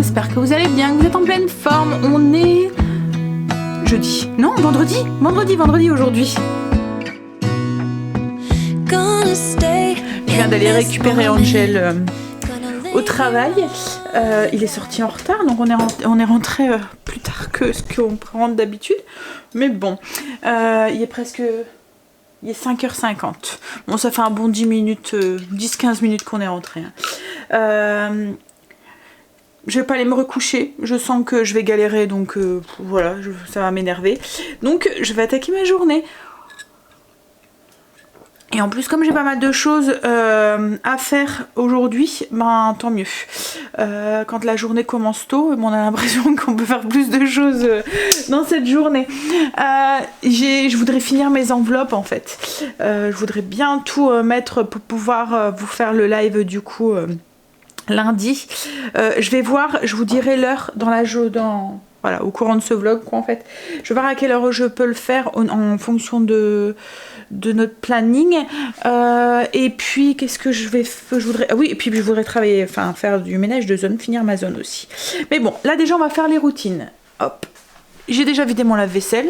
j'espère que vous allez bien, que vous êtes en pleine forme. On est jeudi, non, vendredi aujourd'hui. Je viens d'aller récupérer Angel au travail. Il est sorti en retard, donc on est rentré plus tard que ce qu'on rentre d'habitude. Mais bon, il est 5h50. Bon, ça fait un bon 10 minutes, 10-15 minutes qu'on est rentré. Je vais pas aller me recoucher, je sens que je vais galérer, donc voilà, ça va m'énerver. Donc je vais attaquer ma journée. Et en plus, comme j'ai pas mal de choses à faire aujourd'hui, ben tant mieux. Quand la journée commence tôt, on a l'impression qu'on peut faire plus de choses dans cette journée. Je voudrais finir mes enveloppes en fait. Je voudrais bien tout mettre pour pouvoir vous faire le live du coup lundi. Je vais voir, je vous dirai l'heure voilà, au courant de ce vlog quoi en fait. Je vais voir à quelle heure je peux le faire en fonction de notre planning. Et puis qu'est-ce que je voudrais. Oui, et puis je voudrais travailler, enfin faire du ménage de zone, finir ma zone aussi. Mais bon, là déjà on va faire les routines. Hop. J'ai déjà vidé mon lave-vaisselle.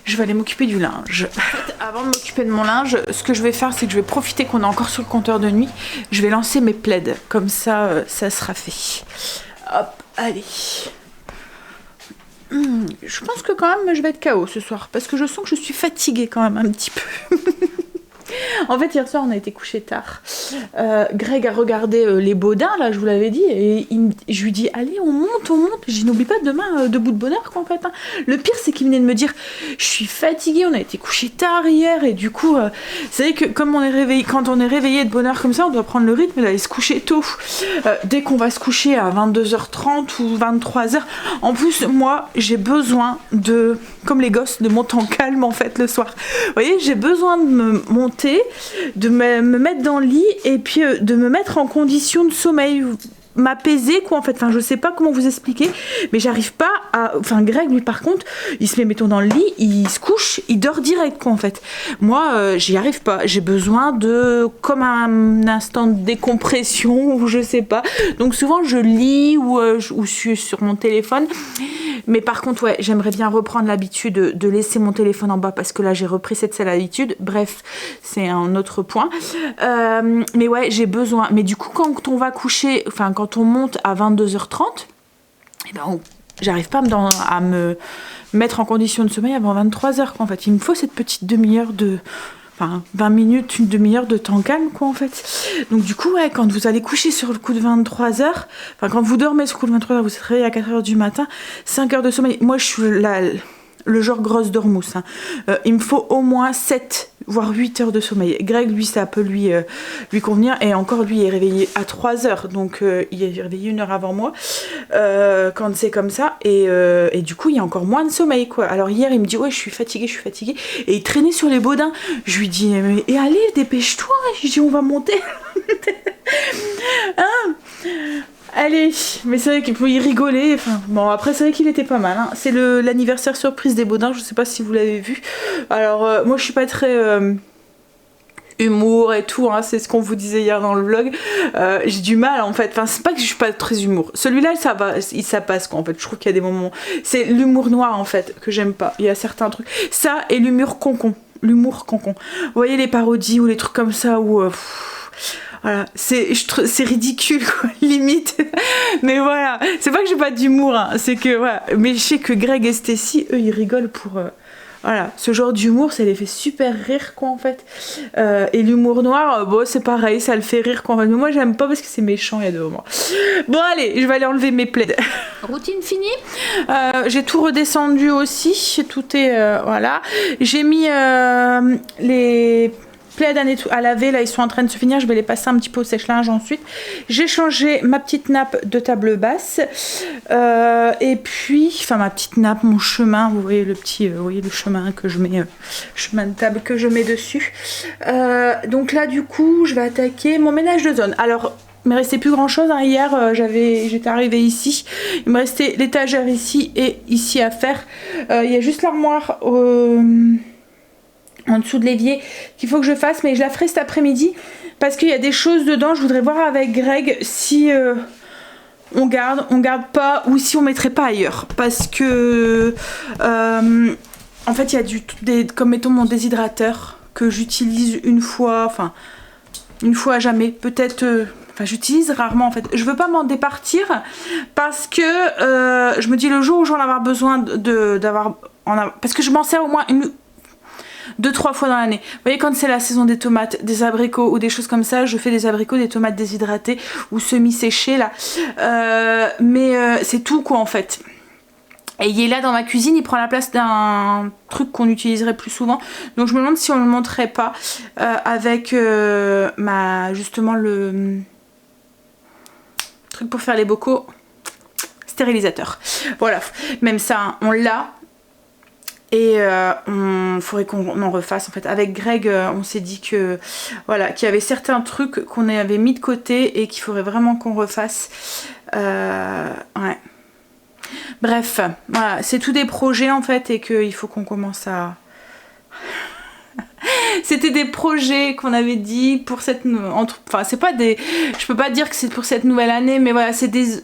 Je vais aller m'occuper du linge. En fait, avant de m'occuper de mon linge, ce que je vais faire, c'est que je vais profiter qu'on est encore sur le compteur de nuit. Je vais lancer mes plaids. Comme ça, ça sera fait. Hop, allez. Je pense que quand même, je vais être KO ce soir. Parce que je sens que je suis fatiguée quand même un petit peu. En fait, hier soir, on a été couché tard. Greg a regardé les Baudins, là, je vous l'avais dit, et je lui dis, allez, on monte. Je dis, n'oublie pas demain, debout de bonne heure, quoi, en fait. Hein. Le pire, c'est qu'il venait de me dire, je suis fatiguée, on a été couché tard hier, et du coup, c'est vrai que comme quand on est réveillé de bonne heure comme ça, on doit prendre le rythme d'aller se coucher tôt. Dès qu'on va se coucher à 22h30 ou 23h, en plus, moi, j'ai besoin comme les gosses, de mon temps calme, en fait, le soir. Vous voyez, j'ai besoin de me monter, de me mettre dans le lit et puis de me mettre en condition de sommeil, m'apaiser quoi en fait, enfin je sais pas comment vous expliquer, mais j'arrive pas à, enfin Greg lui par contre, il se met mettons dans le lit, il se couche, il dort direct quoi en fait. Moi j'y arrive pas, j'ai besoin de comme un instant de décompression ou je sais pas, donc souvent je lis ou je suis sur mon téléphone. Mais par contre, ouais, j'aimerais bien reprendre l'habitude de laisser mon téléphone en bas parce que là, j'ai repris cette sale habitude. Bref, c'est un autre point. Mais ouais, j'ai besoin. Mais du coup, quand on va coucher, enfin, quand on monte à 22h30, eh ben, j'arrive pas à me mettre en condition de sommeil avant 23h. En fait, il me faut cette petite demi-heure Enfin, 20 minutes, une demi-heure de temps calme, quoi, en fait. Donc, du coup, ouais, quand vous allez coucher sur le coup de 23h, enfin, quand vous dormez sur le coup de 23h, vous êtes réveillé à 4h du matin, 5 heures de sommeil. Moi, je suis le genre grosse dormousse. Hein. Il me faut au moins 7, voire 8 heures de sommeil. Greg, lui, ça peut lui convenir. Et encore, lui, il est réveillé à 3h. Donc, il est réveillé 1 heure avant moi. Quand c'est comme ça. Et du coup, il y a encore moins de sommeil, quoi. Alors, hier, il me dit, ouais, je suis fatiguée. Et il traînait sur les Baudins. Je lui dis, et allez, dépêche-toi. Je dis, on va monter. Hein, allez, mais c'est vrai qu'il faut y rigoler. Enfin, bon, après, c'est vrai qu'il était pas mal. Hein. C'est l'anniversaire surprise des Baudins. Je sais pas si vous l'avez vu. Alors, moi, je suis pas très humour et tout. Hein, c'est ce qu'on vous disait hier dans le vlog. J'ai du mal, en fait. Enfin, c'est pas que je suis pas très humour. Celui-là, ça va, ça passe, quoi. En fait, je trouve qu'il y a des moments. C'est l'humour noir, en fait, que j'aime pas. Il y a certains trucs. Ça et l'humour concon. L'humour concon. Vous voyez les parodies ou les trucs comme ça où. Voilà, c'est ridicule quoi, limite. Mais voilà, c'est pas que j'ai pas d'humour, hein, c'est que voilà. Mais je sais que Greg et Stacy, eux, ils rigolent pour voilà, ce genre d'humour, ça les fait super rire quoi en fait. Et l'humour noir, bon c'est pareil, ça le fait rire quoi en fait. Mais moi j'aime pas parce que c'est méchant, il y a 2 moments. Bon allez, je vais aller enlever mes plaids. Routine finie. J'ai tout redescendu aussi, tout est voilà. J'ai mis les plaids à laver, là ils sont en train de se finir, je vais les passer un petit peu au sèche-linge ensuite. J'ai changé ma petite nappe de table basse et puis, enfin ma petite nappe, mon chemin, vous voyez vous voyez le chemin que je mets, chemin de table que je mets dessus. Donc là du coup je vais attaquer mon ménage de zone. Alors il me restait plus grand chose hein. Hier j'étais arrivée ici, il me restait l'étagère ici et ici à faire. Il y a juste l'armoire en dessous de l'évier qu'il faut que je fasse, mais je la ferai cet après-midi parce qu'il y a des choses dedans. Je voudrais voir avec Greg si on garde pas, ou si on mettrait pas ailleurs, parce que en fait il y a comme mettons mon déshydrateur que j'utilise une fois à jamais, peut-être. Enfin, j'utilise rarement en fait. Je veux pas m'en départir parce que je me dis le jour où j'en avoir besoin parce que je m'en sers au moins 2-3 fois dans l'année. Vous voyez, quand c'est la saison des tomates, des abricots ou des choses comme ça, je fais des abricots, des tomates déshydratées ou semi-séchées là. Mais c'est tout quoi en fait. Et il est là dans ma cuisine, il prend la place d'un truc qu'on utiliserait plus souvent. Donc je me demande si on le montrait pas avec justement le truc pour faire les bocaux, stérilisateur. Voilà, même ça, hein, on l'a. Et il faudrait qu'on en refasse en fait. Avec Greg, on s'est dit que voilà, qu'il y avait certains trucs qu'on avait mis de côté et qu'il faudrait vraiment qu'on refasse. Ouais. Bref, voilà, c'est tous des projets en fait et qu'il faut qu'on commence à... C'était des projets qu'on avait dit pour cette... Enfin, c'est pas des... Je peux pas dire que c'est pour cette nouvelle année, mais voilà, c'est des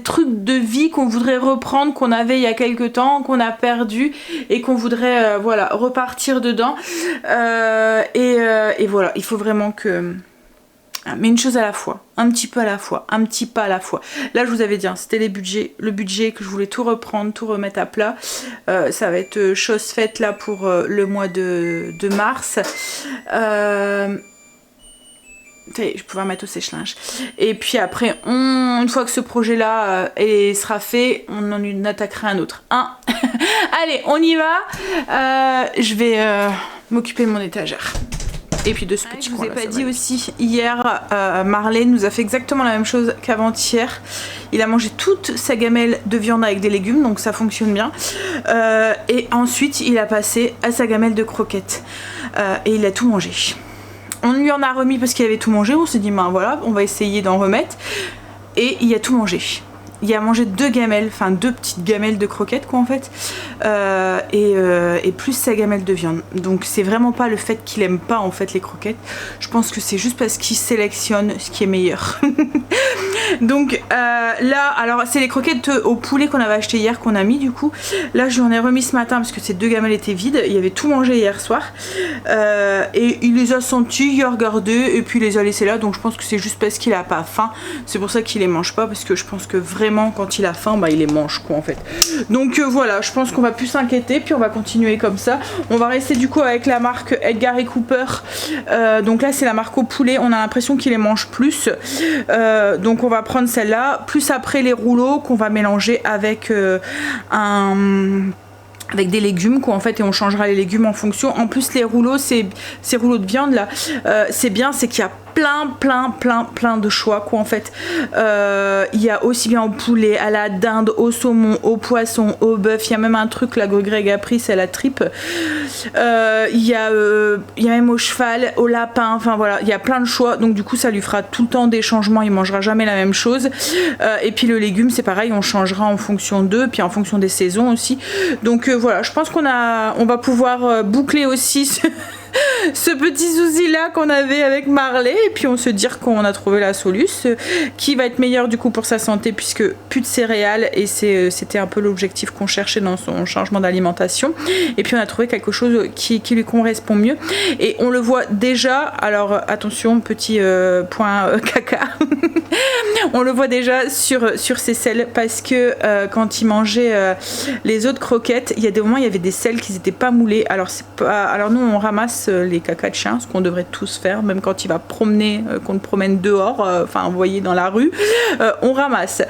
trucs de vie qu'on voudrait reprendre, qu'on avait il y a quelques temps, qu'on a perdu et qu'on voudrait voilà, repartir dedans. Et voilà, il faut vraiment que... Mais une chose à la fois, un petit peu à la fois, un petit pas à la fois. Là je vous avais dit, hein, c'était le budget que je voulais tout reprendre, tout remettre à plat. Ça va être chose faite là pour le mois de mars. Je pouvais mettre au sèche-linge. Et puis après, une fois que ce projet-là sera fait, on en attaquera un autre. Hein. Allez, on y va. Je vais m'occuper de mon étagère. Et puis de ce petit coin. Je vous ai pas dit aussi, hier, Marley nous a fait exactement la même chose qu'avant-hier. Il a mangé toute sa gamelle de viande avec des légumes, donc ça fonctionne bien. Et ensuite, il a passé à sa gamelle de croquettes. Et il a tout mangé. On lui en a remis parce qu'il avait tout mangé. On s'est dit, ben voilà, on va essayer d'en remettre. Et il a tout mangé. Il a mangé 2 gamelles, enfin 2 petites gamelles de croquettes quoi en fait, et plus sa gamelle de viande. Donc c'est vraiment pas le fait qu'il aime pas en fait les croquettes, je pense que c'est juste parce qu'il sélectionne ce qui est meilleur. Donc là, alors c'est les croquettes au poulet qu'on avait acheté hier qu'on a mis du coup. Là je lui en ai remis ce matin parce que ces 2 gamelles étaient vides, il avait tout mangé hier soir. Et il les a sentis, il a regardé et puis il les a laissés là, donc je pense que c'est juste parce qu'il a pas faim. C'est pour ça qu'il les mange pas, parce que je pense que vraiment quand il a faim, bah il les mange quoi en fait. Donc voilà, je pense qu'on va plus s'inquiéter, puis on va continuer comme ça. On va rester du coup avec la marque Edgar et Cooper. Donc là c'est la marque au poulet, on a l'impression qu'il les mange plus. Donc on va prendre celle-là, plus après les rouleaux qu'on va mélanger avec avec des légumes quoi en fait, et on changera les légumes en fonction. En plus les rouleaux, ces rouleaux de viande là, c'est bien, c'est qu'il y a plein de choix quoi en fait. Il y a aussi bien au poulet, à la dinde, au saumon, au poisson, au bœuf. Il y a même un truc là que Greg a pris, c'est la tripe. Il y a même au cheval, au lapin. Enfin voilà, il y a plein de choix. Donc du coup ça lui fera tout le temps des changements. Il mangera jamais la même chose. Et puis le légume c'est pareil, on changera en fonction d'eux, puis en fonction des saisons aussi. Donc voilà, je pense qu'on va pouvoir boucler aussi ce petit souci là qu'on avait avec Marley, et puis on se dire qu'on a trouvé la solution qui va être meilleure du coup pour sa santé, puisque plus de céréales, et c'était un peu l'objectif qu'on cherchait dans son changement d'alimentation. Et puis on a trouvé quelque chose qui lui correspond mieux, et on le voit déjà. Alors attention, petit point caca. On le voit déjà sur ses selles, parce que quand il mangeait les autres croquettes, il y a des moments il y avait des selles qui n'étaient pas moulées. Alors nous on ramasse les caca de chien, ce qu'on devrait tous faire, même quand il va promener, qu'on le promène dehors, enfin vous voyez dans la rue, on ramasse.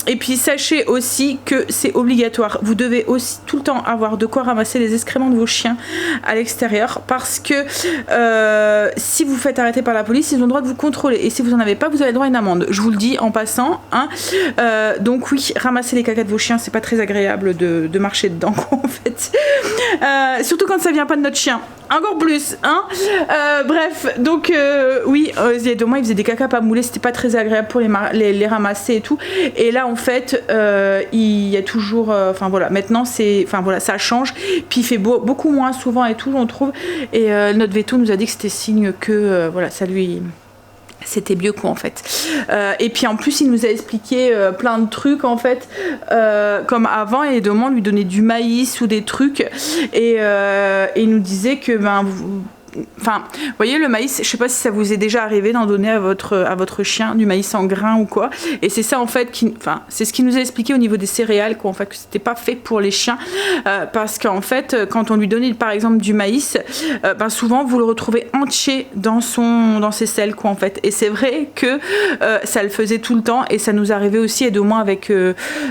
Et puis sachez aussi que c'est obligatoire, vous devez aussi tout le temps avoir de quoi ramasser les excréments de vos chiens à l'extérieur, parce que si vous faites arrêter par la police, ils ont le droit de vous contrôler, et si vous en avez pas, vous avez le droit à une amende. Je vous le dis en passant, hein. Donc oui, ramasser les caca de vos chiens, c'est pas très agréable de marcher dedans quoi, en fait. Surtout quand ça vient pas de notre chien, encore plus, hein. Bref, donc oui, il y a 2 mois, ils faisaient des caca pas moulés, c'était pas très agréable pour les ramasser et tout. Et là, en fait, il y a toujours, enfin voilà, maintenant voilà, ça change. Puis il fait beaucoup moins souvent et tout, on trouve. Et notre veto nous a dit que c'était signe que voilà, ça lui C'était mieux quoi en fait. Et puis en plus il nous a expliqué plein de trucs en fait, comme avant et de moment on lui donnait du maïs ou des trucs et il nous disait que enfin, vous voyez le maïs, je sais pas si ça vous est déjà arrivé d'en donner à votre chien du maïs en grains ou quoi. Et c'est ça en fait c'est ce qu'il nous a expliqué au niveau des céréales quoi, en fait que c'était pas fait pour les chiens parce qu'en fait quand on lui donnait par exemple du maïs, souvent vous le retrouvez entier dans ses selles quoi en fait. Et c'est vrai que ça le faisait tout le temps et ça nous arrivait aussi et au moins avec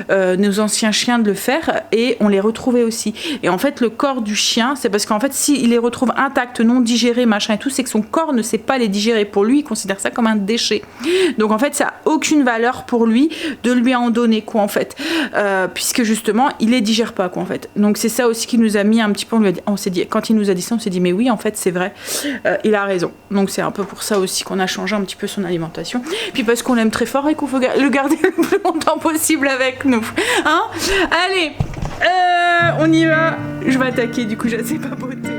nos anciens chiens de le faire et on les retrouvait aussi. Et en fait le corps du chien, c'est parce qu'en fait s'il les retrouve intacts, non digérer machin et tout, c'est que son corps ne sait pas les digérer. Pour lui il considère ça comme un déchet, donc en fait ça a aucune valeur pour lui de lui en donner quoi en fait, puisque justement il les digère pas quoi en fait. Donc c'est ça aussi qui nous a mis un petit peu, on s'est dit quand il nous a dit ça on s'est dit mais oui en fait c'est vrai, il a raison. Donc c'est un peu pour ça aussi qu'on a changé un petit peu son alimentation, puis parce qu'on l'aime très fort et qu'on faut le garder le plus longtemps possible avec nous hein. Allez on y va, je vais attaquer du coup je sais pas beauté.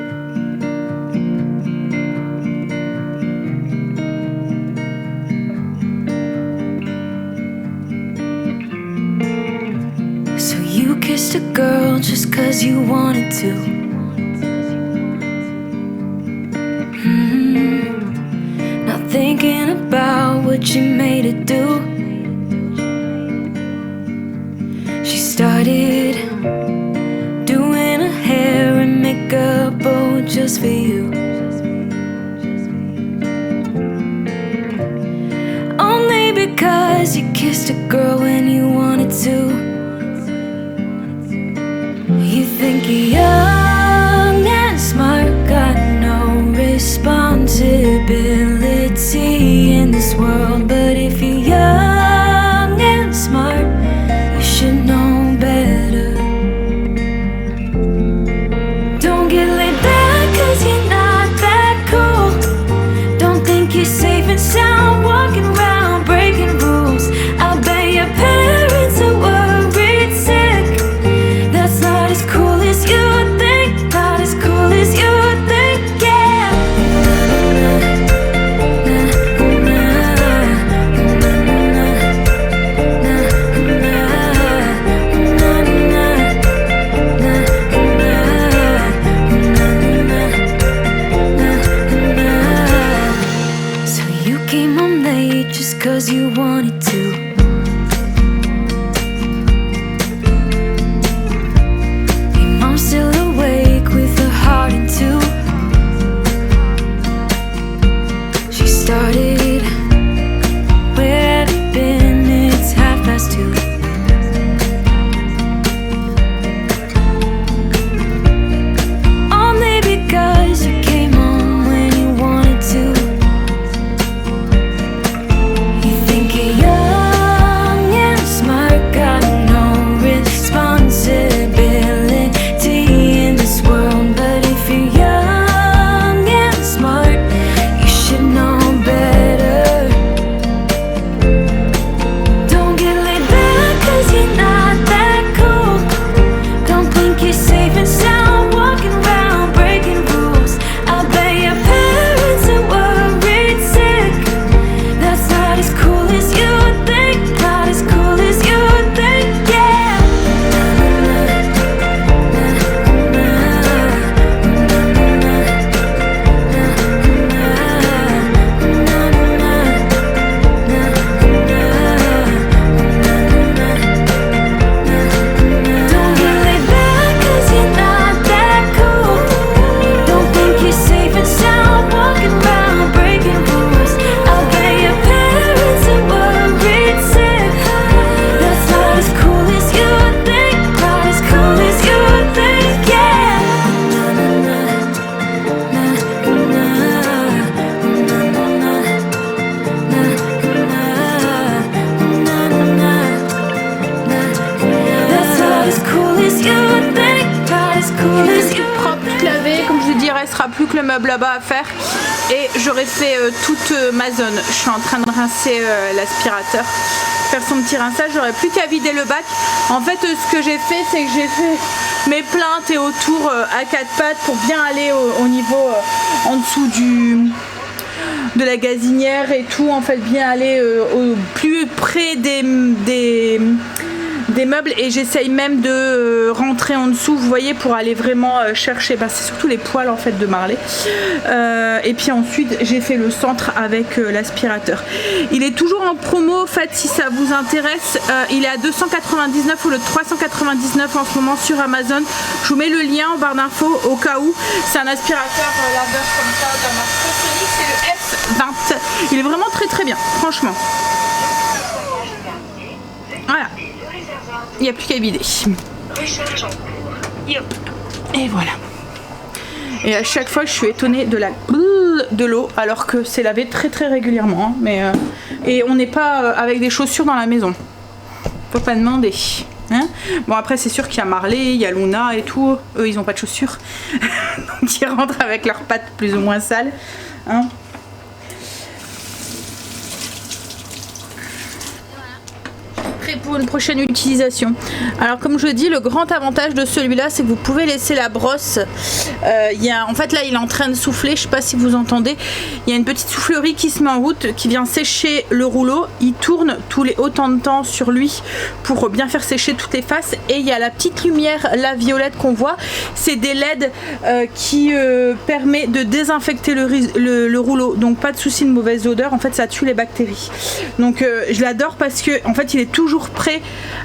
You kissed a girl just 'cause you wanted to. Not thinking about what you made her do. She started doing her hair and makeup, oh, just for you. Only because you kissed a girl when you wanted to. You think you're young and smart, got no responsibility in this world. But if you're young and smart, you should know better. Don't get laid back 'cause you're not that cool. Don't think you're safe and sound walking around breaking rules. I'll bet your parents are worried sick. That's not as cool as you think, not as cool as you think, yeah. So you came home late just 'cause you wanted to. Still awake with her heart in two. She started, where have you been? It's 2:30. Only because you came home when you wanted to. You think you're young and smart, got no responsibility in this world. But if you're young and smart, you should know better. Don't get laid back 'cause you're not that cool. Don't think you're safe and sound walking around breaking rules. I bet your parents are worried sick. That's not as cool as you think, not as cool as you think, yeah. Don't get laid back 'cause you're not that cool. Don't think you're safe and sound walking around breaking rules. I'll bet your parents are worried sick. That's not as cool as you think, not as cool as you think, yeah. That's not as cool as you think, not as cool as you Propre, toute lavée, comme je vous dis, il restera plus que le meuble là-bas à faire et j'aurai fait toute ma zone. Je suis en train de rincer l'aspirateur, faire son petit rinçage, j'aurai plus qu'à vider le bac. En fait ce que j'ai fait c'est que j'ai fait mes plaintes et autour à quatre pattes pour bien aller au niveau en dessous de la gazinière et tout, en fait bien aller au plus près des meubles, et j'essaye même de rentrer en dessous, vous voyez, pour aller vraiment chercher, c'est surtout les poils en fait de Marley, et puis ensuite j'ai fait le centre avec l'aspirateur. Il est toujours en promo en fait, si ça vous intéresse, il est à 299 ou le 399 en ce moment sur Amazon. Je vous mets le lien en barre d'infos au cas où. C'est un aspirateur laveur comme ça de la marque Sonic, c'est le F20. Il est vraiment très bien, franchement. Voilà. Il n'y a plus qu'à vider. Et voilà. Et à chaque fois, je suis étonnée de l'eau, alors que c'est lavé très régulièrement. Hein, et on n'est pas avec des chaussures dans la maison. Faut pas demander. Hein, bon, après, c'est sûr qu'il y a Marley, il y a Luna et tout. Eux, ils n'ont pas de chaussures. Donc, ils rentrent avec leurs pattes plus ou moins sales. Hein. Pour une prochaine utilisation. Alors comme je dis, le grand avantage de celui-là, c'est que vous pouvez laisser la brosse. En fait là, il est en train de souffler. Je sais pas si vous entendez. Il y a une petite soufflerie qui se met en route, qui vient sécher le rouleau. Il tourne tous les autant de temps sur lui pour bien faire sécher toutes les faces. Et il y a la petite lumière, la violette qu'on voit. C'est des LED qui permet de désinfecter le rouleau. Donc pas de souci de mauvaise odeur. En fait, ça tue les bactéries. Donc je l'adore parce que en fait, il est toujours prêt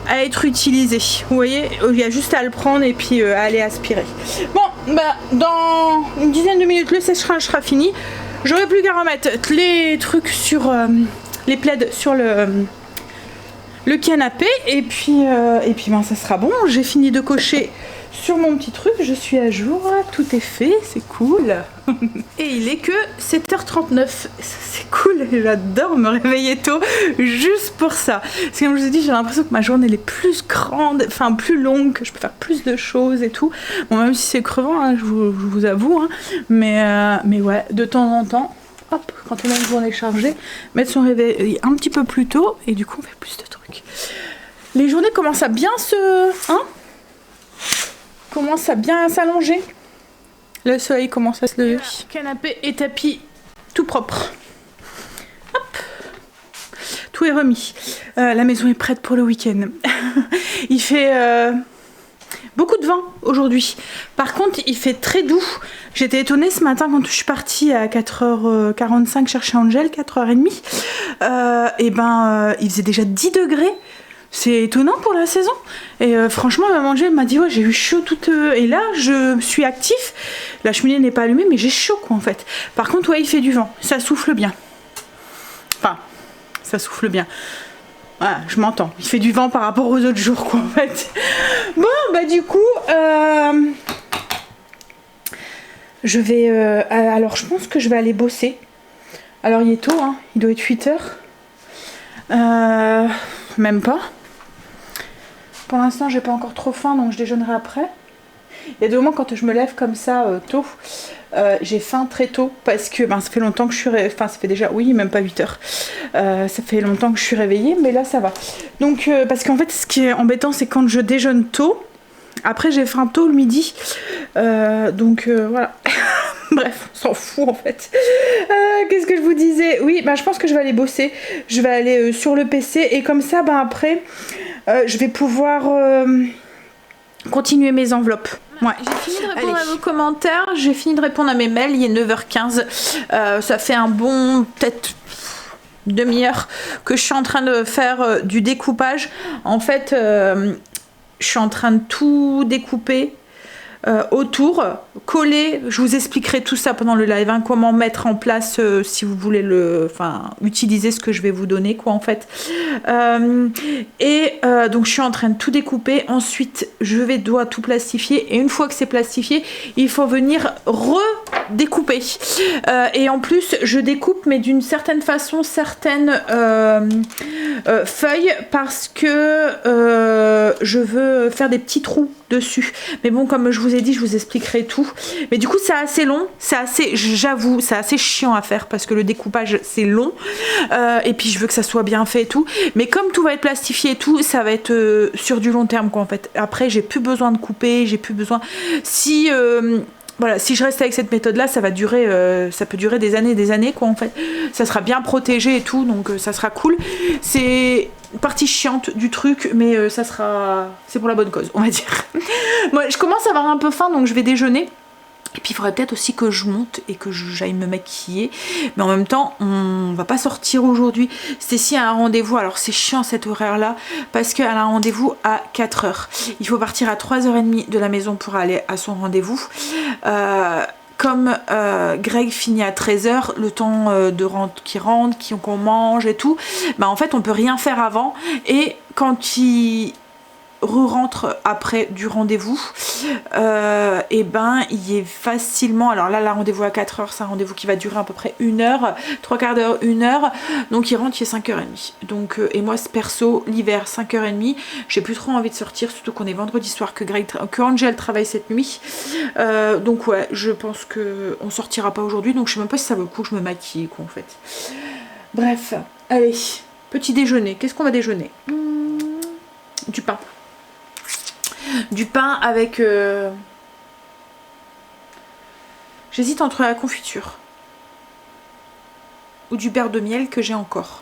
à être utilisé. Vous voyez, il y a juste à le prendre et puis à aller aspirer. Bon, dans une dizaine de minutes, le séchage sera fini. J'aurai plus qu'à remettre les trucs sur les plaids sur le canapé et puis ça sera bon. J'ai fini de cocher sur mon petit truc, je suis à jour, tout est fait, c'est cool. Et il est que 7h39, c'est cool, j'adore me réveiller tôt juste pour ça. Parce que comme je vous ai dit, j'ai l'impression que ma journée elle est plus grande, enfin plus longue, que je peux faire plus de choses et tout. Bon, même si c'est crevant, hein, je vous avoue, hein, mais ouais, de temps en temps, hop, quand on a une journée chargée, mettre son réveil un petit peu plus tôt et du coup on fait plus de trucs. Les journées commencent à bien commence à bien s'allonger. Le soleil commence à se lever. Canapé et tapis tout propre. Hop. Tout est remis. La maison est prête pour le week-end. Il fait beaucoup de vent aujourd'hui. Par contre, il fait très doux. J'étais étonnée ce matin quand je suis partie à 4h45 chercher Angel, 4h30. Il faisait déjà 10 degrés. C'est étonnant pour la saison. Et franchement, maman Angèle m'a dit ouais, j'ai eu chaud toute. Et là, je suis actif. La cheminée n'est pas allumée, mais j'ai chaud quoi en fait. Par contre, ouais, il fait du vent. Ça souffle bien. Enfin, ça souffle bien. Voilà, je m'entends. Il fait du vent par rapport aux autres jours quoi en fait. Bon, du coup, je vais. Alors, je pense que je vais aller bosser. Alors, il est tôt, hein. Il doit être 8h. Même pas. Pour l'instant, j'ai pas encore trop faim, donc je déjeunerai après. Il y a des moments quand je me lève comme ça tôt, j'ai faim très tôt parce que ça fait longtemps que je suis ça fait déjà, oui, même pas 8h. Ça fait longtemps que je suis réveillée, mais là ça va. Donc, parce qu'en fait, ce qui est embêtant, c'est quand je déjeune tôt, après j'ai faim tôt le midi. Voilà. Bref, on s'en fout en fait. Qu'est-ce que je vous disais? Oui, je pense que je vais aller bosser. Je vais aller sur le PC et comme ça, après, je vais pouvoir continuer mes enveloppes. Ouais. J'ai fini de répondre à vos commentaires, j'ai fini de répondre à mes mails, il est 9h15. Ça fait un bon, peut-être demi-heure que je suis en train de faire du découpage. En fait, je suis en train de tout découper. Autour, coller, je vous expliquerai tout ça pendant le live, hein, comment mettre en place si vous voulez utiliser ce que je vais vous donner quoi en fait. Donc je suis en train de tout découper, ensuite je dois tout plastifier et une fois que c'est plastifié, il faut venir redécouper. Et en plus je découpe mais d'une certaine façon certaines feuilles parce que je veux faire des petits trous dessus. Mais bon, comme je vous ai dit, je vous expliquerai tout. Mais du coup, c'est assez long, j'avoue, c'est assez chiant à faire parce que le découpage, c'est long. Et puis, je veux que ça soit bien fait et tout. Mais comme tout va être plastifié et tout, ça va être sur du long terme, quoi, en fait. Après, j'ai plus besoin de couper, j'ai plus besoin... Si voilà, si je reste avec cette méthode-là, ça va durer, ça peut durer des années, quoi, en fait. Ça sera bien protégé et tout, donc ça sera cool. C'est une partie chiante du truc, mais ça sera... c'est pour la bonne cause, on va dire. Moi, je commence à avoir un peu faim, donc je vais déjeuner. Et puis il faudrait peut-être aussi que je monte et que j'aille me maquiller. Mais en même temps, on va pas sortir aujourd'hui. Stécie a un rendez-vous. Alors c'est chiant cet horaire-là parce qu'elle a un rendez-vous à 4h. Il faut partir à 3h30 de la maison pour aller à son rendez-vous. Comme Greg finit à 13h, le temps qu'on mange et tout, bah en fait on peut rien faire avant. Et quand il re-rentre après du rendez-vous, et ben il est facilement, alors là rendez-vous à 4h, c'est un rendez-vous qui va durer à peu près 1h, 3/4 d'heure, 1h, donc il rentre, il est 5h30. Donc et moi perso, l'hiver 5h30, j'ai plus trop envie de sortir, surtout qu'on est vendredi soir, que Angel travaille cette nuit, donc ouais, je pense que on sortira pas aujourd'hui, donc je sais même pas si ça vaut le coup que je me maquille, quoi, en fait. Bref, allez, petit déjeuner. Qu'est-ce qu'on va déjeuner? Du pain. Du pain avec... J'hésite entre la confiture ou du beurre de miel que j'ai encore.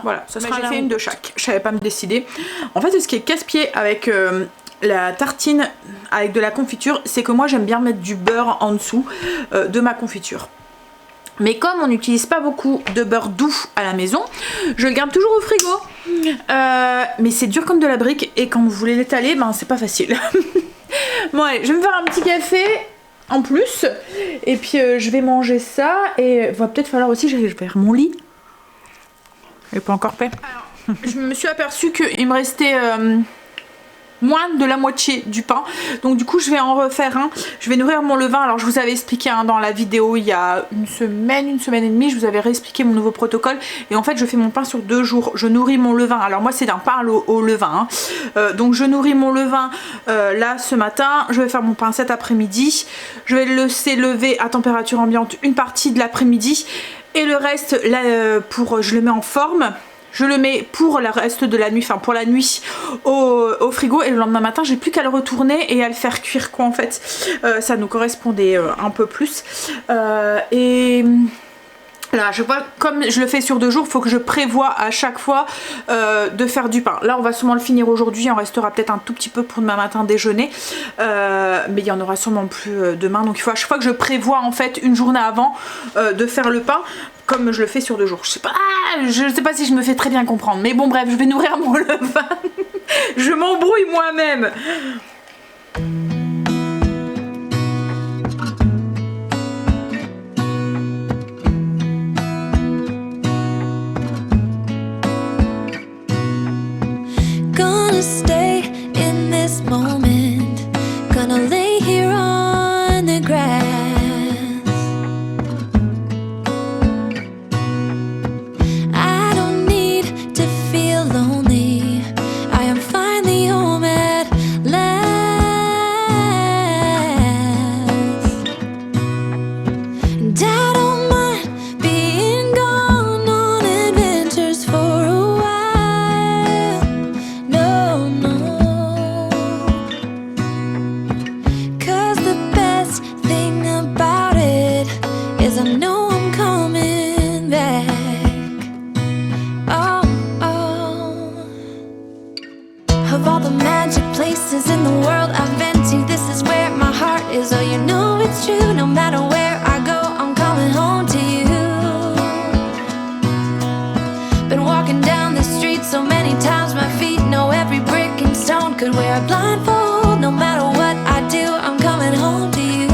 Voilà, ça sera j'ai fait une de chaque. Je savais pas me décider. En fait, ce qui est casse-pied avec la tartine avec de la confiture, c'est que moi j'aime bien mettre du beurre en dessous de ma confiture. Mais comme on n'utilise pas beaucoup de beurre doux à la maison, je le garde toujours au frigo. Mais c'est dur comme de la brique et quand vous voulez l'étaler, ben c'est pas facile. Bon allez, je vais me faire un petit café en plus. Et puis je vais manger ça. Et il va peut-être falloir aussi que j'aille vers mon lit. Il n'est pas encore fait. Alors, je me suis aperçue qu'il me restait... moins de la moitié du pain, donc du coup je vais en refaire un. Je vais nourrir mon levain. Alors je vous avais expliqué dans la vidéo il y a une semaine et demie, je vous avais réexpliqué mon nouveau protocole, et en fait je fais mon pain sur 2 jours. Je nourris mon levain, alors moi c'est d'un pain au levain, donc je nourris mon levain là ce matin, je vais faire mon pain cet après-midi, je vais le laisser lever à température ambiante une partie de l'après-midi, et le reste là je le mets en forme. Je le mets pour le reste de la nuit, enfin pour la nuit au frigo, et le lendemain matin j'ai plus qu'à le retourner et à le faire cuire, quoi, en fait. Ça nous correspondait un peu plus. Et là je vois, comme je le fais sur 2 jours, il faut que je prévoie à chaque fois de faire du pain. Là on va sûrement le finir aujourd'hui, il en restera peut-être un tout petit peu pour demain matin déjeuner, mais il y en aura sûrement plus demain, donc il faut à chaque fois que je prévois en fait une journée avant de faire le pain, comme je le fais sur 2 jours. Je sais pas si je me fais très bien comprendre, mais bon bref, je vais nourrir mon levain. Je m'embrouille moi-même. Gonna stay in this moment, gonna lay here on the grass. I don't need to feel lonely, I am finally home at last. And I don't mind being gone on adventures for a while. No, no, 'cause the best thing about it is I know I'm coming back. Oh, oh. Of all the magic places in the world I've been to, this is where my heart is. Oh, you know it's true. No matter where I go, I'm coming home to you. Been walking down the street so many times, my feet know every brick and stone. Could wear a blindfold, no matter what I do, I'm coming home to you.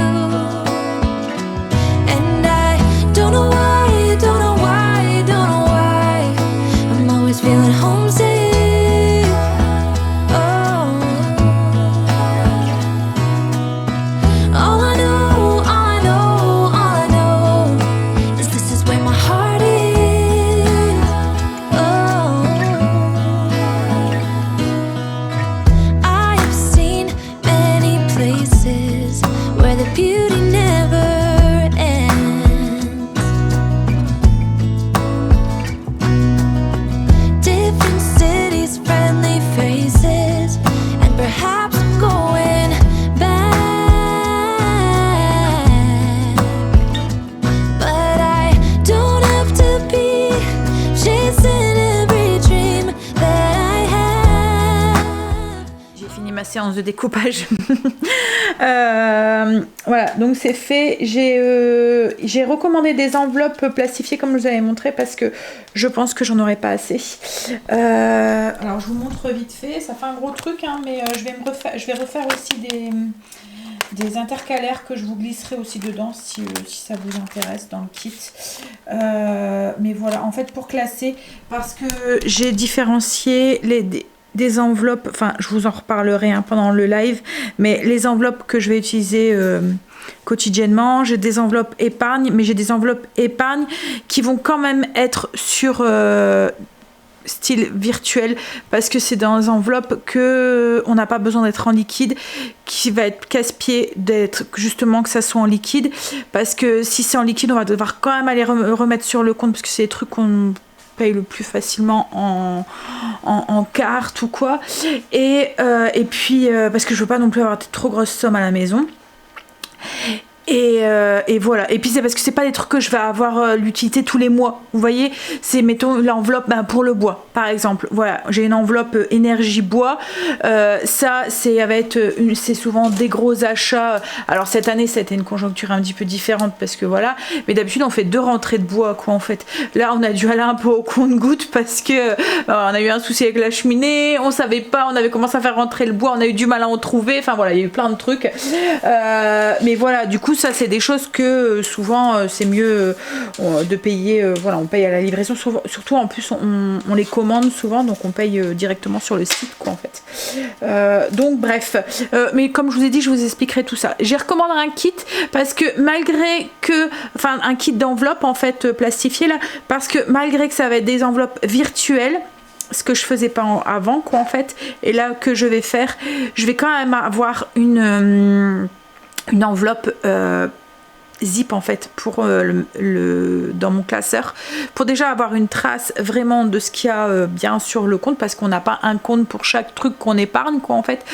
And I don't know why, don't know why, don't know why, I'm always feeling homesick. Oh, all I know, all I know, all I know is this is where my heart is. Oh, I have seen séance de découpage. Voilà, donc c'est fait. J'ai recommandé des enveloppes plastifiées comme je vous avais montré parce que je pense que j'en aurais pas assez. Alors je vous montre vite fait, ça fait un gros truc, hein, mais je vais refaire aussi des intercalaires que je vous glisserai aussi dedans si ça vous intéresse dans le kit. Mais voilà, en fait pour classer, parce que j'ai différencié des enveloppes, enfin je vous en reparlerai pendant le live, mais les enveloppes que je vais utiliser quotidiennement, j'ai des enveloppes épargne, mais j'ai des enveloppes épargne qui vont quand même être sur style virtuel, parce que c'est dans des enveloppes que on n'a pas besoin d'être en liquide, qui va être casse-pied d'être justement que ça soit en liquide, parce que si c'est en liquide on va devoir quand même aller remettre sur le compte, parce que c'est des trucs qu'on paye le plus facilement en carte ou quoi, et puis parce que je veux pas non plus avoir de trop grosses sommes à la maison. Et voilà, et puis c'est parce que c'est pas des trucs que je vais avoir l'utilité tous les mois, vous voyez, c'est mettons l'enveloppe pour le bois par exemple, voilà, j'ai une enveloppe énergie bois, ça c'est souvent des gros achats. Alors cette année c'était une conjoncture un petit peu différente parce que voilà, mais d'habitude on fait 2 rentrées de bois quoi en fait. Là on a dû aller un peu au compte-gouttes parce que on a eu un souci avec la cheminée, on savait pas, on avait commencé à faire rentrer le bois, on a eu du mal à en trouver, enfin voilà, il y a eu plein de trucs, mais voilà, du coup ça c'est des choses que souvent c'est mieux de payer, voilà, on paye à la livraison, surtout en plus on les commande souvent, donc on paye directement sur le site quoi en fait. Donc bref, mais comme je vous ai dit, je vous expliquerai tout ça. J'ai recommandé un kit parce que malgré que, enfin un kit d'enveloppe en fait plastifié là, parce que malgré que ça va être des enveloppes virtuelles, ce que je faisais pas avant quoi en fait, et là que je vais faire, je vais quand même avoir une enveloppe zip en fait pour dans mon classeur, pour déjà avoir une trace vraiment de ce qu'il y a bien sur le compte, parce qu'on n'a pas un compte pour chaque truc qu'on épargne quoi en fait,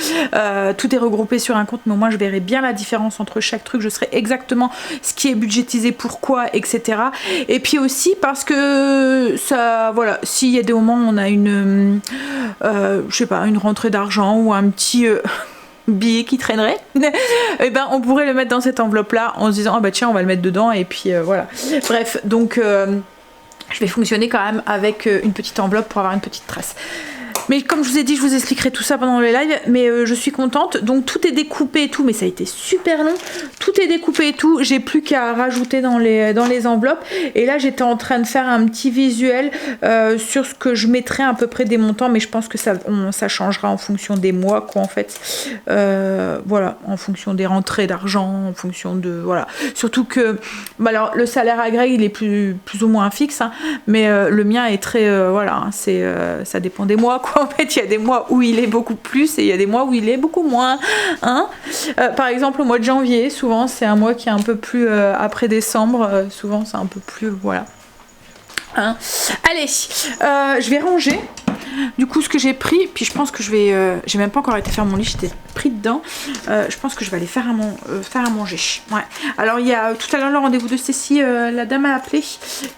tout est regroupé sur un compte, mais moi je verrai bien la différence entre chaque truc, je saurai exactement ce qui est budgétisé, pourquoi, etc. Et puis aussi parce que ça, voilà, s'il y a des moments où on a une je sais pas, une rentrée d'argent ou un petit billet qui traînerait, et ben on pourrait le mettre dans cette enveloppe là en se disant ah bah tiens on va le mettre dedans, et puis voilà, bref, donc je vais fonctionner quand même avec une petite enveloppe pour avoir une petite trace. Mais comme je vous ai dit, je vous expliquerai tout ça pendant le live, mais je suis contente. Donc tout est découpé et tout, mais ça a été super long. Tout est découpé et tout, j'ai plus qu'à rajouter dans les enveloppes. Et là, j'étais en train de faire un petit visuel sur ce que je mettrais à peu près des montants, mais je pense que ça changera en fonction des mois, quoi, en fait. Voilà, en fonction des rentrées d'argent, en fonction de... Voilà. Surtout que, bah alors, le salaire à Greg, il est plus ou moins fixe, hein, mais le mien est très... voilà, ça dépend des mois, quoi. En fait, il y a des mois où il est beaucoup plus et il y a des mois où il est beaucoup moins, hein. Par exemple, au mois de janvier, souvent, c'est un mois qui est un peu plus... après décembre, souvent, c'est un peu plus... Voilà. Hein. Allez, je vais ranger. Du coup, ce que j'ai pris, puis je pense que je vais... j'ai même pas encore été faire mon lit, j'étais pris dedans. Je pense que je vais aller faire à manger. Ouais. Alors, il y a tout à l'heure le rendez-vous de Cécile, la dame a appelé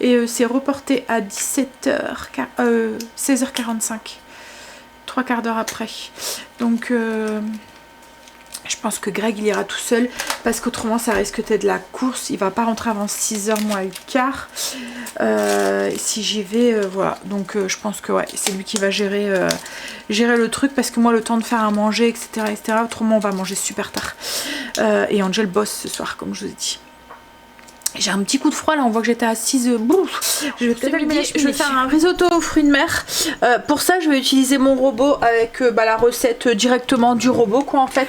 et c'est reporté à 16h45. 3 quarts d'heure après. Donc, je pense que Greg, il ira tout seul parce qu'autrement, ça risque d'être de la course. Il va pas rentrer avant 6h moins le quart. Si j'y vais, voilà. Donc, je pense que ouais, c'est lui qui va gérer le truc parce que moi, le temps de faire à manger, etc., etc. Autrement, on va manger super tard. Et Angel bosse ce soir, comme je vous ai dit. J'ai un petit coup de froid là, on voit que j'étais assise. Je vais peut-être allumer la cheminée. Je vais faire un risotto aux fruits de mer. Pour ça, je vais utiliser mon robot avec la recette directement du robot, quoi, en fait.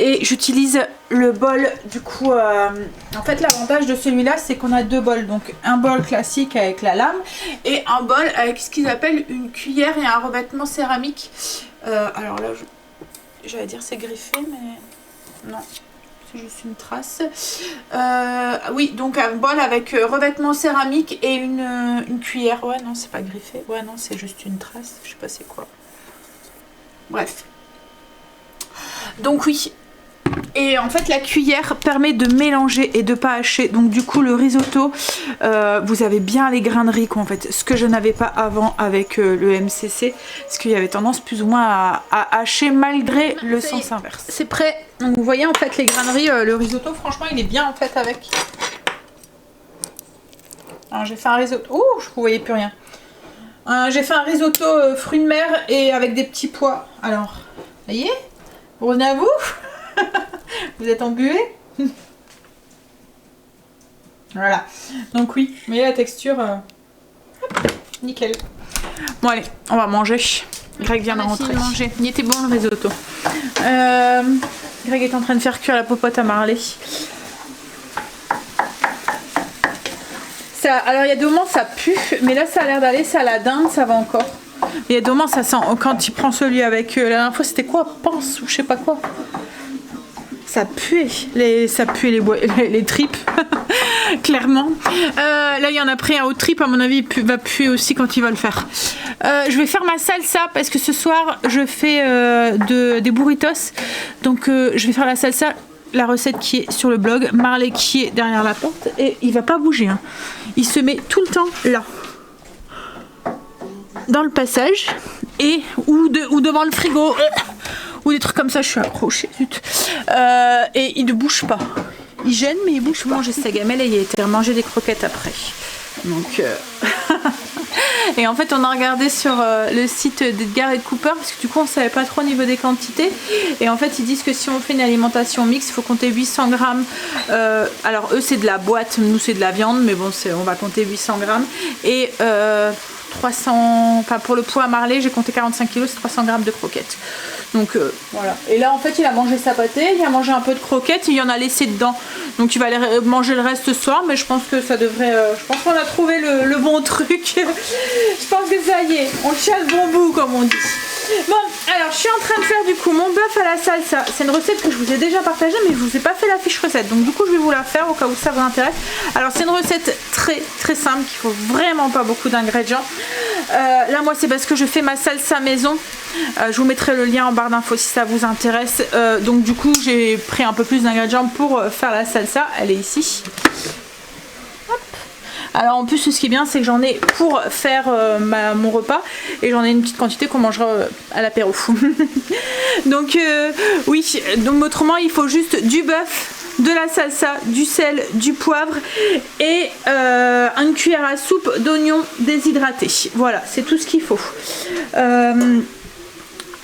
Et j'utilise le bol, du coup. En fait, l'avantage de celui-là, c'est qu'on a 2 bols. Donc, un bol classique avec la lame et un bol avec ce qu'ils appellent une cuillère et un revêtement céramique. Alors là, j'allais dire c'est griffé, mais non. C'est juste une trace. Oui, donc un bol avec revêtement céramique et une cuillère. Ouais, non, c'est pas griffé. Ouais, non, c'est juste une trace. Je sais pas c'est quoi. Bref. Donc oui, Et en fait la cuillère permet de mélanger et de pas hacher. Donc du coup le risotto, vous avez bien les grains de riz en fait. Ce que je n'avais pas avant avec le MCC. Parce qu'il y avait tendance plus ou moins à hacher malgré le sens inverse. C'est prêt. Donc vous voyez en fait les grains de riz, le risotto franchement il est bien en fait avec. Alors j'ai fait un risotto. Ouh, je ne voyais plus rien. J'ai fait un risotto fruits de mer et avec des petits pois. Alors, vous voyez? Vous revenez à vous? Vous êtes embué? Voilà. Donc oui, mais la texture, nickel. Bon allez, on va manger. Greg vient de rentrer. Manger. Il était bon le risotto. Greg est en train de faire cuire la popote à Marley. Ça, alors il y a des moments ça pue, mais là ça a l'air d'aller, ça a la dinde, ça va encore. Il y a des moments ça sent, quand il prend celui avec, la dernière fois c'était quoi, pense ou je sais pas quoi. Ça puait, les tripes, clairement. Là il y en a pris un autre trip, à mon avis il va puer aussi quand il va le faire. Je vais faire ma salsa parce que ce soir je fais des burritos, donc je vais faire la salsa. La recette qui est sur le blog, Marley qui est derrière la porte et il va pas bouger, hein. Il se met tout le temps là dans le passage et ou devant le frigo ou des trucs comme ça. Je suis accrochée, zut. Et il ne bouge pas, il gêne mais il bouge pas. Manger sa gamelle et il a été manger des croquettes après, donc et en fait on a regardé sur le site d'Edgar et de Cooper parce que du coup on savait pas trop au niveau des quantités, et en fait ils disent que si on fait une alimentation mixte il faut compter 800 grammes. Alors eux c'est de la boîte, nous c'est de la viande, mais bon on va compter 800 grammes et 300, enfin pour le poids à Marley j'ai compté 45 kg, c'est 300 grammes de croquettes. Donc voilà. Et là en fait il a mangé sa pâtée, il a mangé un peu de croquettes, il y en a laissé dedans. Donc il va aller manger le reste ce soir, mais je pense que ça devrait. Je pense qu'on a trouvé le bon truc. Je pense que ça y est, on tient le bon bout comme on dit. Bon, alors je suis en train de faire du coup mon bœuf à la salsa. C'est une recette que je vous ai déjà partagée, mais je vous ai pas fait la fiche recette. Donc du coup je vais vous la faire au cas où ça vous intéresse. Alors c'est une recette très très simple, qui faut vraiment pas beaucoup d'ingrédients. Là moi c'est parce que je fais ma salsa maison. Je vous mettrai le lien en barre d'infos si ça vous intéresse. Donc du coup j'ai pris un peu plus d'ingrédients pour faire la salsa. Elle est ici. Hop. Alors en plus ce qui est bien c'est que j'en ai pour faire mon repas, et j'en ai une petite quantité qu'on mangera à l'apéro. Donc oui, donc autrement il faut juste du bœuf, de la salsa, du sel, du poivre et une cuillère à soupe d'oignons déshydratés. Voilà, c'est tout ce qu'il faut.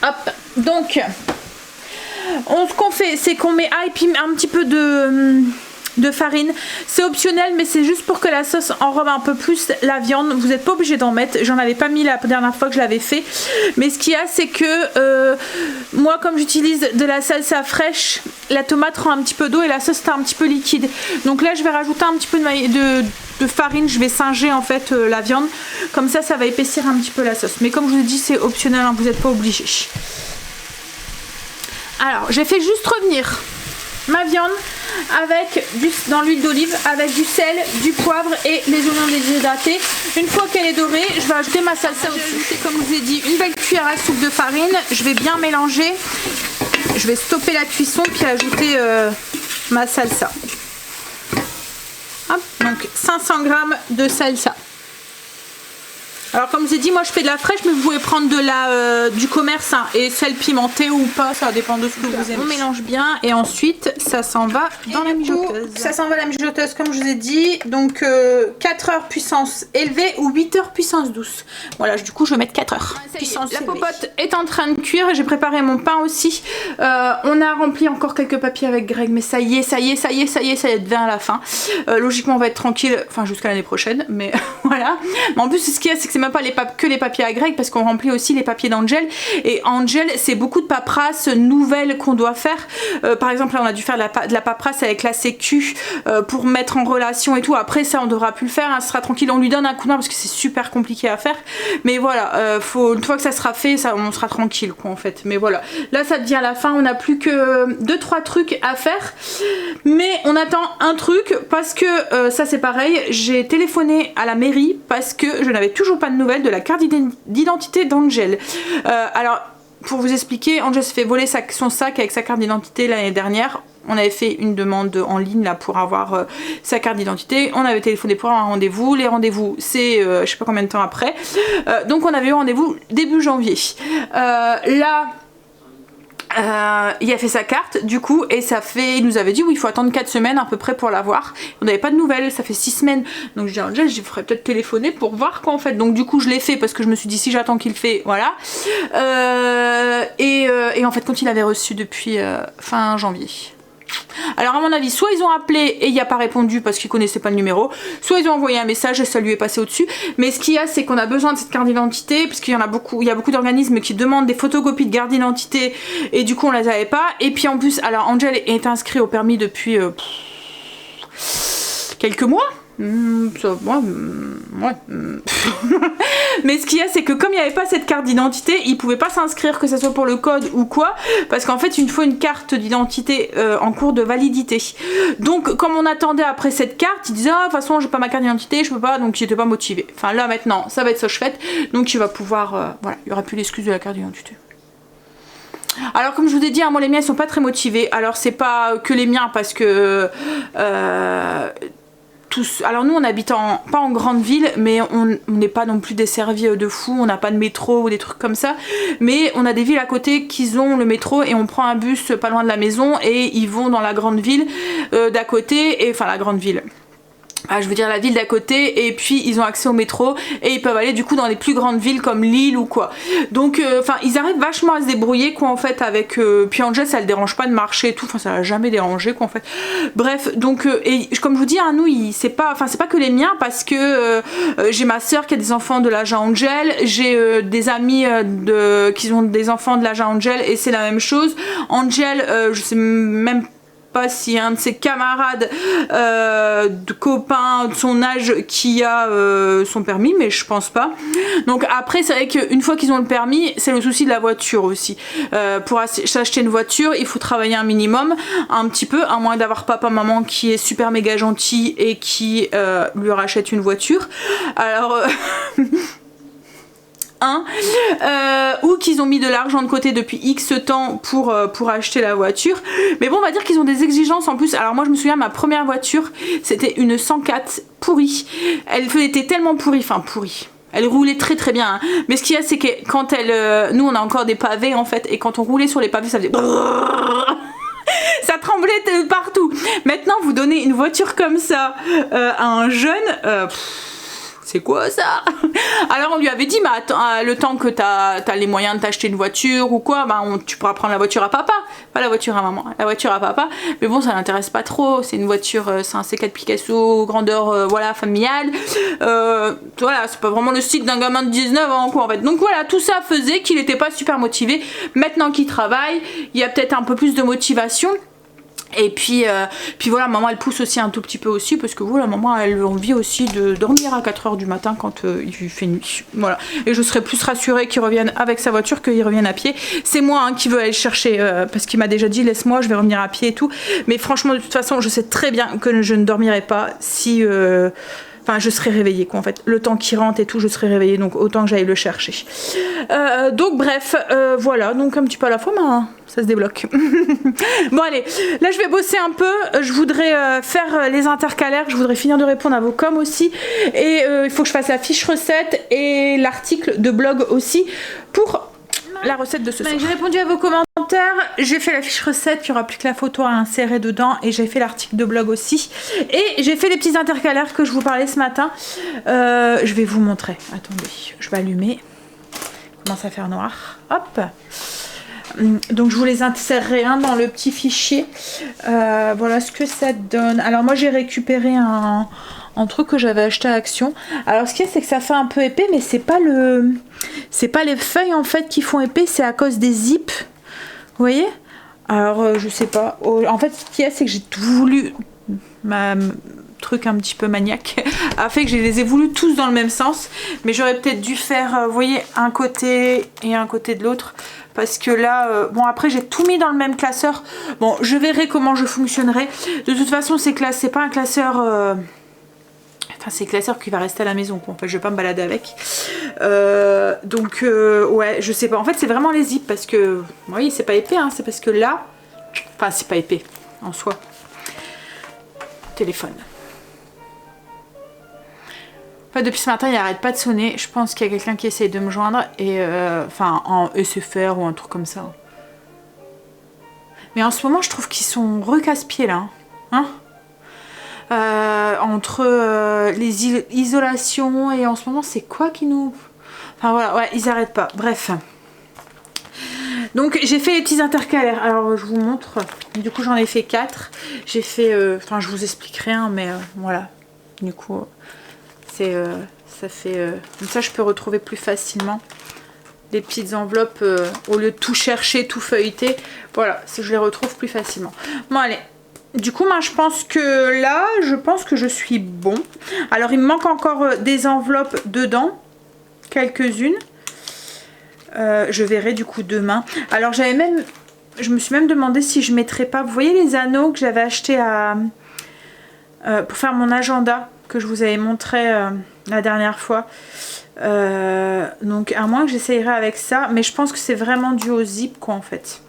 Hop, donc ce qu'on fait c'est qu'on met un petit peu de farine, c'est optionnel mais c'est juste pour que la sauce enrobe un peu plus la viande. Vous n'êtes pas obligé d'en mettre, j'en avais pas mis la dernière fois que je l'avais fait, mais ce qu'il y a c'est que moi comme j'utilise de la salsa fraîche, la tomate rend un petit peu d'eau et la sauce est un petit peu liquide, donc là je vais rajouter un petit peu de farine, je vais singer en fait la viande, comme ça va épaissir un petit peu la sauce, mais comme je vous ai dit c'est optionnel, hein, vous n'êtes pas obligé. Alors j'ai fait juste revenir ma viande dans l'huile d'olive avec du sel, du poivre et les oignons déshydratés. Une fois qu'elle est dorée, je vais ajouter ma salsa au-dessus. Comme je vous ai dit, une belle cuillère à soupe de farine. Je vais bien mélanger. Je vais stopper la cuisson puis ajouter ma salsa. Hop, donc 500 g de salsa. Alors comme je vous ai dit, moi je fais de la fraîche, mais vous pouvez prendre du commerce, hein, et sel pimenté ou pas, ça dépend de ce que vous aimez. On mélange bien et ensuite ça s'en va dans la mijoteuse. Ça s'en va à la mijoteuse comme je vous ai dit, donc 4 heures puissance élevée ou 8 heures puissance douce. Voilà, du coup je vais mettre 4 heures. Puissance élevée. La popote est en train de cuire, j'ai préparé mon pain aussi. On a rempli encore quelques papiers avec Greg, mais ça y est, ça devient à la fin. Logiquement on va être tranquille, enfin jusqu'à l'année prochaine, mais voilà. Mais en plus ce qu'il y a c'est que c'est même pas que les papiers à Greg, parce qu'on remplit aussi les papiers d'Angel, et Angel c'est beaucoup de paperasse nouvelles qu'on doit faire. Par exemple là on a dû faire de la paperasse avec la sécu pour mettre en relation et tout. Après ça on devra plus le faire, hein, ce sera tranquille, on lui donne un coup de main parce que c'est super compliqué à faire, mais voilà, une fois que ça sera fait, on sera tranquille quoi en fait. Mais voilà, là ça devient la fin, on n'a plus que 2-3 trucs à faire, mais on attend un truc parce que ça c'est pareil, j'ai téléphoné à la mairie parce que je n'avais toujours pas de nouvelles de la carte d'identité d'Angel. Alors pour vous expliquer, Angel s'est fait voler son sac avec sa carte d'identité l'année dernière. On avait fait une demande en ligne là pour avoir sa carte d'identité. On avait téléphoné pour avoir un rendez-vous. Les rendez-vous, c'est je sais pas combien de temps après. Donc on avait eu rendez-vous début janvier. Là, il a fait sa carte du coup et il nous avait dit oui il faut attendre 4 semaines à peu près pour l'avoir. On n'avait pas de nouvelles, ça fait 6 semaines. Donc je dis à Angel, je ferais peut-être téléphoner pour voir quoi en fait. Donc du coup je l'ai fait parce que je me suis dit si j'attends qu'il le fait, voilà. Et en fait quand il avait reçu depuis fin janvier. Alors à mon avis, soit ils ont appelé et il n'y a pas répondu parce qu'ils connaissaient pas le numéro, soit ils ont envoyé un message et ça lui est passé au-dessus. Mais ce qu'il y a, c'est qu'on a besoin de cette carte d'identité, parce qu'il y en a beaucoup, il y a beaucoup d'organismes qui demandent des photocopies de carte d'identité et du coup on les avait pas. Et puis en plus, alors Angel est inscrit au permis depuis quelques mois. Ouais. Mais ce qu'il y a, c'est que comme il n'y avait pas cette carte d'identité, il pouvait pas s'inscrire, que ce soit pour le code ou quoi, parce qu'en fait il nous faut une carte d'identité en cours de validité. Donc comme on attendait après cette carte, il disait ah de toute façon j'ai pas ma carte d'identité, je peux pas, donc il était pas motivé. Enfin là maintenant ça va être chose faite, donc il va pouvoir voilà, il y aura plus l'excuse de la carte d'identité. Alors comme je vous ai dit, hein, moi les miens ils sont pas très motivés. Alors c'est pas que les miens parce que alors nous on habite pas en grande ville, mais on n'est pas non plus desservi de fou, on n'a pas de métro ou des trucs comme ça, mais on a des villes à côté qui ont le métro et on prend un bus pas loin de la maison et ils vont dans la grande ville d'à côté, et enfin la grande ville. Je veux dire la ville d'à côté, et puis ils ont accès au métro et ils peuvent aller du coup dans les plus grandes villes comme Lille ou quoi. Donc enfin ils arrivent vachement à se débrouiller quoi en fait avec puis Angel ça le dérange pas de marcher et tout, enfin ça l'a jamais dérangé quoi en fait. Bref, donc et comme je vous dis hein, nous c'est pas que les miens, parce que j'ai ma soeur qui a des enfants de l'âge à Angel, j'ai des amis qui ont des enfants de l'âge à Angel et c'est la même chose. Angel je sais même pas si un de ses camarades de copains de son âge qui a son permis, mais je pense pas. Donc après c'est vrai qu'une fois qu'ils ont le permis, c'est le souci de la voiture aussi. Pour s'acheter une voiture il faut travailler un minimum, un petit peu, à moins d'avoir papa maman qui est super méga gentil et qui lui rachète une voiture. Alors ou qu'ils ont mis de l'argent de côté depuis X temps pour acheter la voiture. Mais bon on va dire qu'ils ont des exigences en plus. Alors moi je me souviens ma première voiture c'était une 104 pourrie. Elle était tellement pourrie, elle roulait très très bien hein. Mais ce qu'il y a c'est que quand nous on a encore des pavés en fait, et quand on roulait sur les pavés ça faisait ça tremblait de partout. Maintenant vous donnez une voiture comme ça à un jeune, c'est quoi ça? Alors on lui avait dit mais attends, le temps que t'as les moyens de t'acheter une voiture ou quoi, bah tu pourras prendre la voiture à papa, pas la voiture à maman, la voiture à papa. Mais bon ça l'intéresse pas trop, c'est une voiture, c'est un C4 Picasso grandeur voilà familiale, voilà c'est pas vraiment le style d'un gamin de 19 ans quoi en fait. Donc voilà, tout ça faisait qu'il était pas super motivé. Maintenant qu'il travaille, il y a peut-être un peu plus de motivation. Et puis voilà, maman elle pousse aussi un tout petit peu aussi, parce que voilà, maman elle a envie aussi de dormir à 4 h du matin quand il fait nuit. Voilà. Et je serais plus rassurée qu'il revienne avec sa voiture qu'il revienne à pied. C'est moi hein, qui veux aller le chercher parce qu'il m'a déjà dit laisse-moi, je vais revenir à pied et tout. Mais franchement de toute façon je sais très bien que je ne dormirai pas si... Enfin, je serai réveillée quoi en fait. Le temps qu'il rentre et tout, je serai réveillée, donc autant que j'aille le chercher. Donc bref, voilà, donc un petit peu à la fois, ça se débloque. Bon allez, là je vais bosser un peu. Je voudrais faire les intercalaires, je voudrais finir de répondre à vos coms aussi. Et il faut que je fasse la fiche recette et l'article de blog aussi pour la recette de ce soir. J'ai répondu à vos commentaires, j'ai fait la fiche recette, il n'y aura plus que la photo à insérer dedans, et j'ai fait l'article de blog aussi. Et j'ai fait les petits intercalaires que je vous parlais ce matin. Je vais vous montrer. Attendez, je vais allumer. Il commence à faire noir. Hop. Donc je vous les insérerai dans le petit fichier. Voilà ce que ça donne. Alors moi j'ai récupéré un truc que j'avais acheté à Action. Alors ce qu'il y a c'est que ça fait un peu épais, mais c'est pas les feuilles en fait qui font épais, c'est à cause des zips. Vous voyez? Alors je sais pas. En fait ce qu'il y a c'est que j'ai voulu truc un petit peu maniaque a fait que je les ai voulu tous dans le même sens, mais j'aurais peut-être dû faire vous voyez, un côté et un côté de l'autre, parce que là bon après j'ai tout mis dans le même classeur. Bon je verrai comment je fonctionnerai. De toute façon c'est pas un classeur Enfin, c'est classeur qui va rester à la maison, quoi. En fait, je vais pas me balader avec. Donc, ouais, je sais pas. En fait, c'est vraiment les zips parce que... Oui, c'est pas épais, hein. C'est parce que là... Enfin, c'est pas épais en soi. Téléphone. En fait, depuis ce matin, il n'arrête pas de sonner. Je pense qu'il y a quelqu'un qui essaye de me joindre. Et enfin, en SFR ou un truc comme ça. Mais en ce moment, je trouve qu'ils sont recasse-pieds, là. Hein, entre les isolations et en ce moment, c'est quoi qui nous... Enfin, voilà, ouais, ils n'arrêtent pas. Bref. Donc, j'ai fait les petits intercalaires. Alors, je vous montre. Du coup, j'en ai fait 4. J'ai fait... Enfin, je vous explique rien, mais voilà. Du coup... ça fait comme ça je peux retrouver plus facilement des petites enveloppes au lieu de tout chercher, tout feuilleter. Voilà, je les retrouve plus facilement. Bon allez, du coup moi je pense que là, je suis bon. Alors il me manque encore des enveloppes dedans, quelques-unes. Je verrai du coup demain. Alors je me suis même demandé si je mettrais pas, vous voyez les anneaux que j'avais achetés pour faire mon agenda, que je vous avais montré la dernière fois. Donc à moins que j'essayerai avec ça, mais je pense que c'est vraiment dû au zip quoi en fait.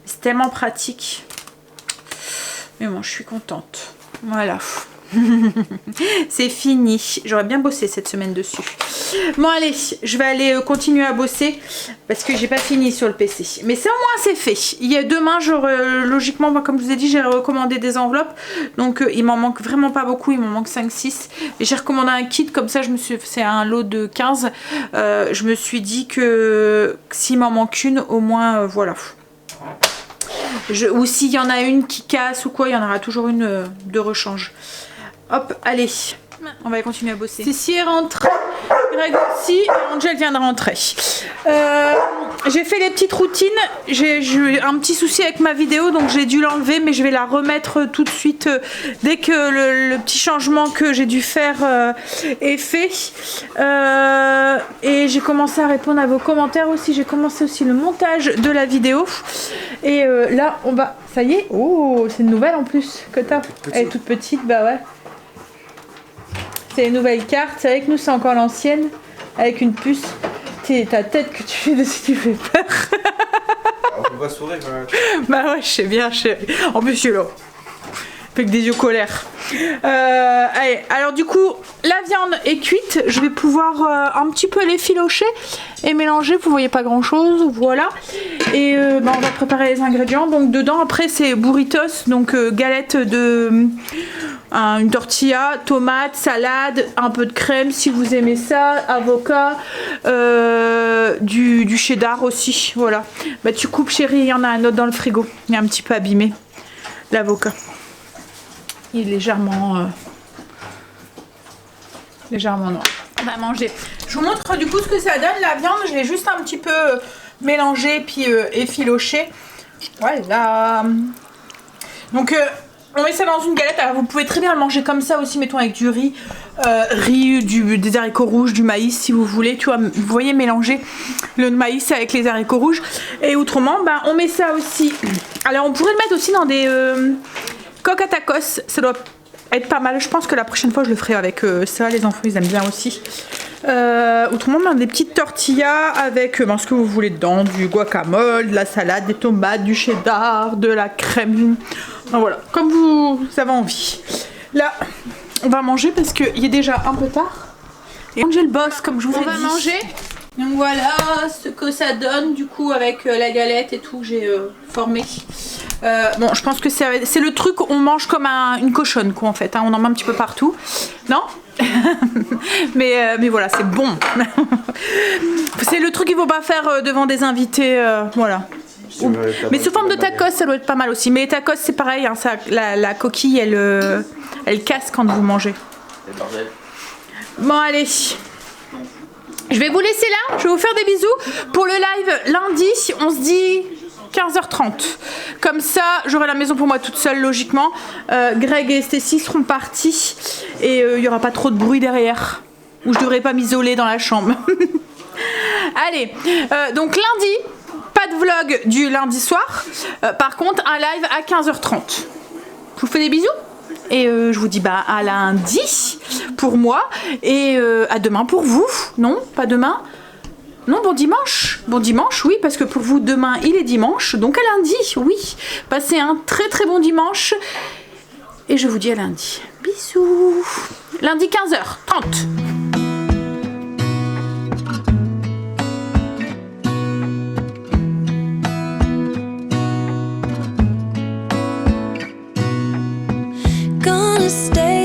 C'est tellement pratique. Mais bon, je suis contente. Voilà. C'est fini. J'aurais bien bossé cette semaine dessus. Bon allez, je vais aller continuer à bosser parce que j'ai pas fini sur le PC. Mais ça au moins c'est fait. Demain, logiquement, comme je vous ai dit, j'ai recommandé des enveloppes. Donc il m'en manque vraiment pas beaucoup. Il m'en manque 5-6. Et j'ai recommandé un kit comme ça. C'est un lot de 15. Je me suis dit que s'il m'en manque une, au moins voilà. Ou s'il y en a une qui casse ou quoi, il y en aura toujours une de rechange. Hop, allez, on va continuer à bosser. Cécile est rentrée, Greg aussi, et Angel vient de rentrer. J'ai fait les petites routines, j'ai eu un petit souci avec ma vidéo, donc j'ai dû l'enlever, mais je vais la remettre tout de suite dès que le petit changement que j'ai dû faire est fait. Et j'ai commencé à répondre à vos commentaires aussi, j'ai commencé aussi le montage de la vidéo. Et là, on va... Ça y est, oh, c'est une nouvelle en plus que t'as. Elle est toute petite, bah ouais. C'est une nouvelle carte, c'est vrai que nous c'est encore l'ancienne, avec une puce. Ta tête que tu fais dessus, tu fais peur. On peut pas sourire quand même. Bah ouais, je sais bien, chérie. En plus, je suis là. Avec des yeux colères. Allez, alors du coup, la viande est cuite. Je vais pouvoir un petit peu l'effilocher et mélanger. Vous voyez pas grand chose, voilà. Et on va préparer les ingrédients. Donc dedans, après, c'est burritos, donc galette de... une tortilla, tomate, salade, un peu de crème si vous aimez ça, avocat, du cheddar aussi, voilà. Bah tu coupes chérie, il y en a un autre dans le frigo, il est un petit peu abîmé, l'avocat. Il est légèrement noir. On va manger. Je vous montre du coup ce que ça donne, la viande, je l'ai juste un petit peu mélangée puis effilochée. Voilà. Donc... on met ça dans une galette. Alors vous pouvez très bien le manger comme ça aussi, mettons avec du riz, des haricots rouges, du maïs si vous voulez. Tu vois, vous voyez mélanger le maïs avec les haricots rouges. Et autrement, bah, on met ça aussi. Alors on pourrait le mettre aussi dans des coques à tacos. Ça doit être pas mal. Je pense que la prochaine fois je le ferai avec ça. Les enfants ils aiment bien aussi. Autrement, on a des petites tortillas avec ce que vous voulez dedans, du guacamole, de la salade, des tomates, du cheddar, de la crème. Voilà, comme vous avez envie. Là, on va manger parce qu'il est déjà un peu tard. Et Angel bosse, comme je vous ai dit. On va manger. Donc voilà ce que ça donne du coup avec la galette et tout que j'ai formé. Bon, je pense que c'est le truc où on mange comme une cochonne quoi en fait. Hein. On en met un petit peu partout. Non mais voilà, c'est bon. C'est le truc qu'il faut pas faire devant des invités. Voilà. Mais sous forme de tacos, ça doit être pas mal aussi. Mais les tacos, c'est pareil, hein, la coquille, elle casse quand vous mangez. Bon, allez. Je vais vous laisser là. Je vais vous faire des bisous. Pour le live lundi, on se dit 15h30. Comme ça, j'aurai la maison pour moi toute seule, logiquement. Greg et Stécie seront partis. Et il n'y aura pas trop de bruit derrière. Ou je devrais pas m'isoler dans la chambre. Allez. Donc lundi... pas de vlog du lundi soir, par contre un live à 15h30. Je vous fais des bisous et je vous dis à lundi. pour moi. Et à demain pour vous. Non, pas demain. Non, bon dimanche. Bon dimanche, oui, parce que pour vous, demain, il est dimanche. Donc à lundi, oui. Passez un très très bon dimanche. Et je vous dis à lundi. Bisous. Lundi 15h30. Gonna stay